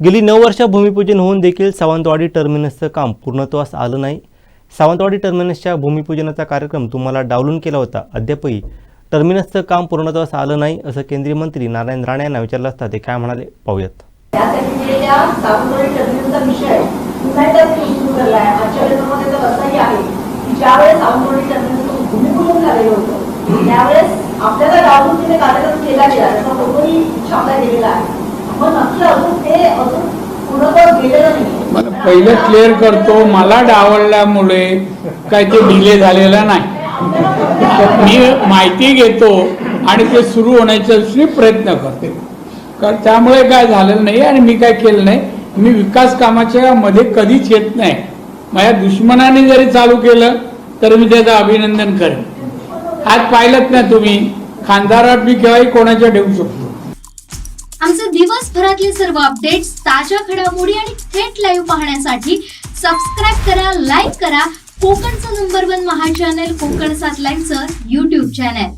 गेली 9 वर्ष भूमिपूजन होऊन देखील सावंतवाडी टर्मिनसचं काम पूर्णत्वास आलं नाही। सावंतवाडी टर्मिनसच्या भूमिपूजनाचा कार्यक्रम तुम्हाला डावलून केला होता। अद्यापही टर्मिनसचं काम पूर्णत्वास आलं नाही असं केंद्रीय मंत्री नारायण राणे यांना विचारलं असता ते काय म्हणाले पाहूयात। त्यासाठी सावंतवाडी टर्मिनसचा विषय पुन्हा एकदा सुरू झाला आहे। आजच्या वेळेमध्ये तर असंही आहे की ज्यावेळेस सावंतवाडी टर्मिनसचं भूमिपूजन झालेलं होतं त्यावेळेस आपल्याला डावलून तिथे कार्यक्रम केला गेला, त्याचा फोटोही छापला गेलेला आहे। पण नक्की अजून ते पूर्णत्वास गेलेलं नाही। मला पहिलं क्लिअर करतो, मला डावलल्यामुळे काय ते डिले झालेला नाही। मी माहिती घेतो आणि ते सुरू होण्याचा प्रयत्न करते, कारण त्यामुळे काय झालेलं नाही आणि मी काय केलं नाही। मी विकास कामाच्या मध्ये कधीच येत नाही। माझ्या दुश्मनाने जरी चालू केलं तर मी त्याचं अभिनंदन करेन। आज पाहिलंच ना तुम्ही, खानदारात मी केव्हाही कोणाच्या ठेवू शकतो। आमचे दिवसभरातले सर्व अपडेट्स, ताज्या घडामोडी आणि थेट लाईव्ह पाहण्यासाठी सबस्क्राइब करा, लाईक करा कोकणचं नंबर 1 महा चॅनल कोकण 7 लाईव्हचं YouTube चॅनल।